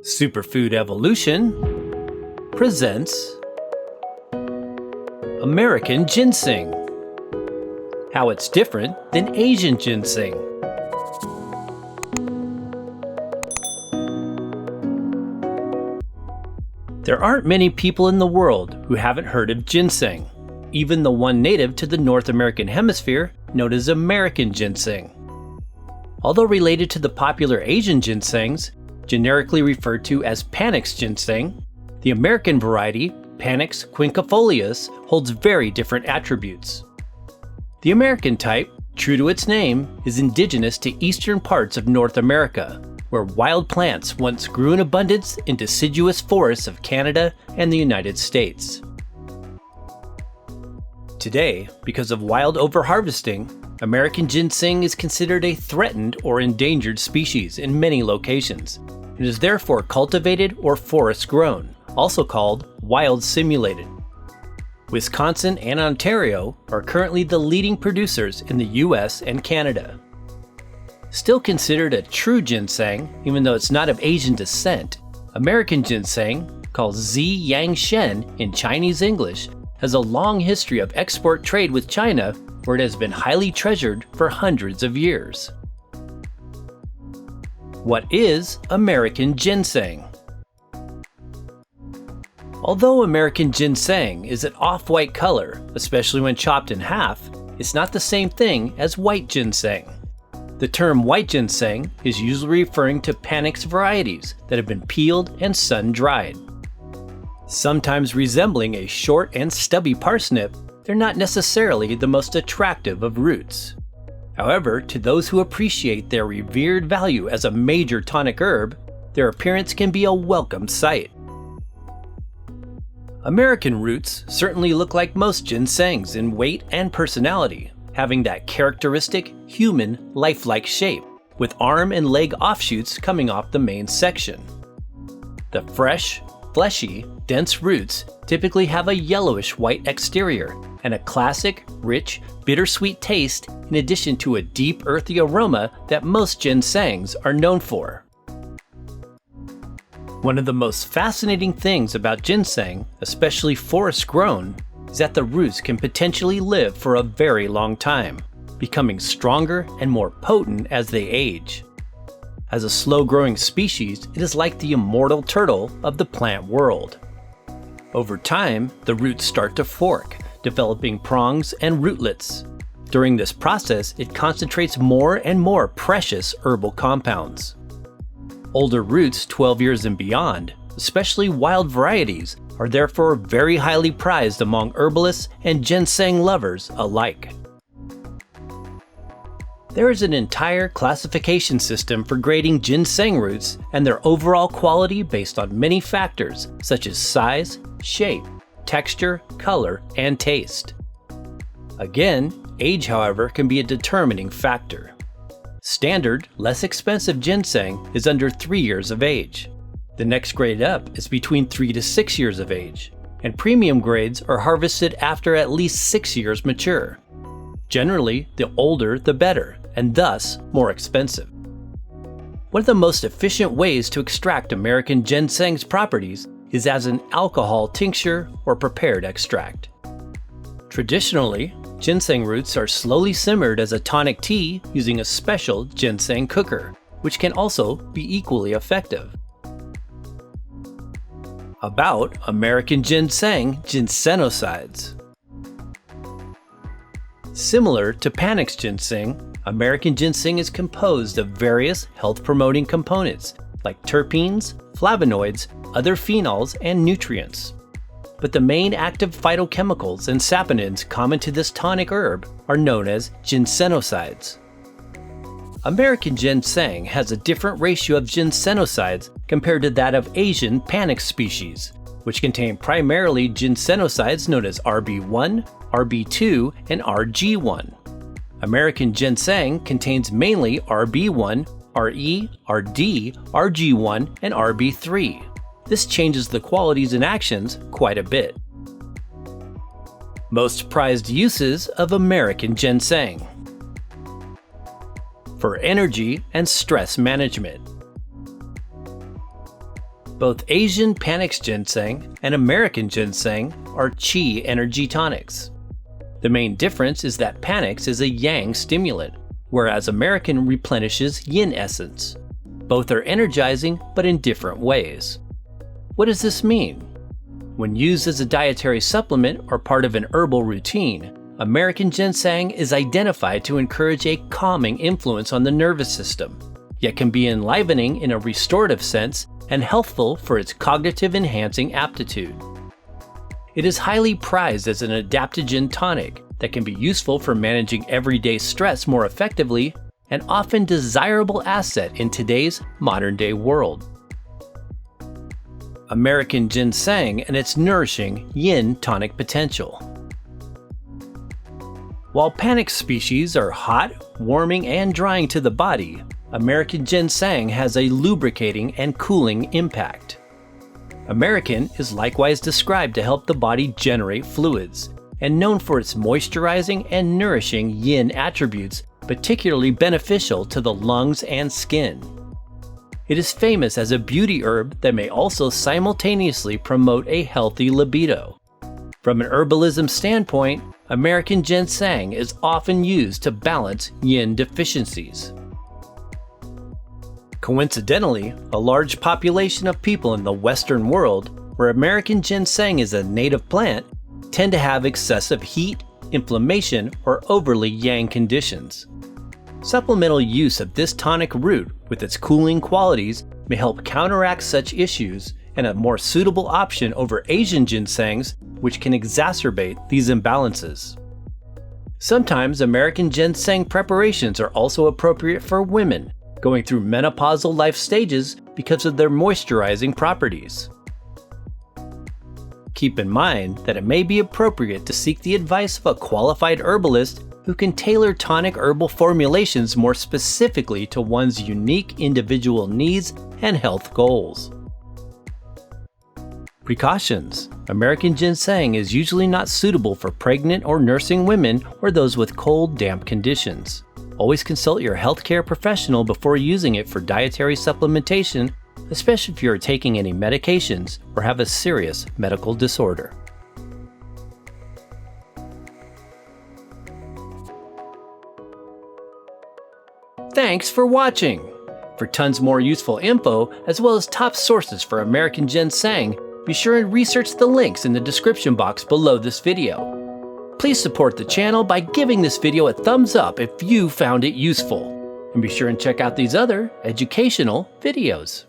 Superfood Evolution presents American ginseng. How it's different than Asian ginseng. There aren't many people in the world who haven't heard of ginseng, even the one native to the North American hemisphere known as American ginseng. Although related to the popular Asian ginsengs, generically referred to as Panax ginseng, the American variety, Panax quinquefolius, holds very different attributes. The American type, true to its name, is indigenous to eastern parts of North America, where wild plants once grew in abundance in deciduous forests of Canada and the United States. Today, because of wild overharvesting, American ginseng is considered a threatened or endangered species in many locations. It is therefore cultivated or forest grown, also called wild simulated. Wisconsin and Ontario are currently the leading producers in the US and Canada. Still considered a true ginseng, even though it's not of Asian descent, American ginseng, called Z Yang Shen in Chinese English, has a long history of export trade with China, where it has been highly treasured for hundreds of years. What is American ginseng? Although American ginseng is an off-white color, especially when chopped in half, it's not the same thing as white ginseng. The term white ginseng is usually referring to Panax varieties that have been peeled and sun-dried. Sometimes resembling a short and stubby parsnip, they're not necessarily the most attractive of roots. However, to those who appreciate their revered value as a major tonic herb, their appearance can be a welcome sight. American roots certainly look like most ginsengs in weight and personality, having that characteristic human, lifelike shape, with arm and leg offshoots coming off the main section. The fresh, fleshy, dense roots typically have a yellowish-white exterior and a classic, rich, bittersweet taste in addition to a deep earthy aroma that most ginsengs are known for. One of the most fascinating things about ginseng, especially forest grown, is that the roots can potentially live for a very long time, becoming stronger and more potent as they age. As a slow-growing species, it is like the immortal turtle of the plant world. Over time, the roots start to fork, developing prongs and rootlets. During this process, it concentrates more and more precious herbal compounds. Older roots 12 years and beyond, especially wild varieties, are therefore very highly prized among herbalists and ginseng lovers alike. There is an entire classification system for grading ginseng roots and their overall quality based on many factors such as size, shape, texture, color, and taste. Again, age, however, can be a determining factor. Standard, less expensive ginseng is under 3 years of age. The next grade up is between 3 to 6 years of age, and premium grades are harvested after at least 6 years mature. Generally, the older the better, and thus more expensive. One of the most efficient ways to extract American ginseng's properties is as an alcohol tincture or prepared extract. Traditionally, ginseng roots are slowly simmered as a tonic tea using a special ginseng cooker, which can also be equally effective. About American ginseng Ginsenosides. Similar to Panax ginseng, American ginseng is composed of various health-promoting components like terpenes, flavonoids, other phenols, and nutrients. But the main active phytochemicals and saponins common to this tonic herb are known as ginsenosides. American ginseng has a different ratio of ginsenosides compared to that of Asian Panax species, which contain primarily ginsenosides known as RB1, RB2, and RG1. American ginseng contains mainly RB1, RE, RD, RG1, and RB3. This changes the qualities and actions quite a bit. Most prized uses of American ginseng. For energy and stress management. Both Asian Panax ginseng and American ginseng are qi energy tonics. The main difference is that Panax is a yang stimulant, whereas American replenishes yin essence. Both are energizing, but in different ways. What does this mean? When used as a dietary supplement or part of an herbal routine, American ginseng is identified to encourage a calming influence on the nervous system, yet can be enlivening in a restorative sense and healthful for its cognitive enhancing aptitude. It is highly prized as an adaptogen tonic that can be useful for managing everyday stress more effectively, and often desirable asset in today's modern-day world. American ginseng and its nourishing yin tonic potential. While Panax species are hot, warming, and drying to the body, American ginseng has a lubricating and cooling impact. American is likewise described to help the body generate fluids, and known for its moisturizing and nourishing yin attributes, particularly beneficial to the lungs and skin. It is famous as a beauty herb that may also simultaneously promote a healthy libido. From an herbalism standpoint, American ginseng is often used to balance yin deficiencies. Coincidentally, a large population of people in the Western world, where American ginseng is a native plant, tend to have excessive heat, inflammation, or overly yang conditions. Supplemental use of this tonic root with its cooling qualities may help counteract such issues, and a more suitable option over Asian ginsengs, which can exacerbate these imbalances. Sometimes American ginseng preparations are also appropriate for women going through menopausal life stages because of their moisturizing properties. Keep in mind that it may be appropriate to seek the advice of a qualified herbalist who can tailor tonic herbal formulations more specifically to one's unique individual needs and health goals. Precautions. American ginseng is usually not suitable for pregnant or nursing women or those with cold, damp conditions. Always consult your healthcare professional before using it for dietary supplementation, especially if you are taking any medications or have a serious medical disorder. Thanks for watching! For tons more useful info, as well as top sources for American ginseng, be sure and research the links in the description box below this video. Please support the channel by giving this video a thumbs up if you found it useful. And be sure and check out these other educational videos.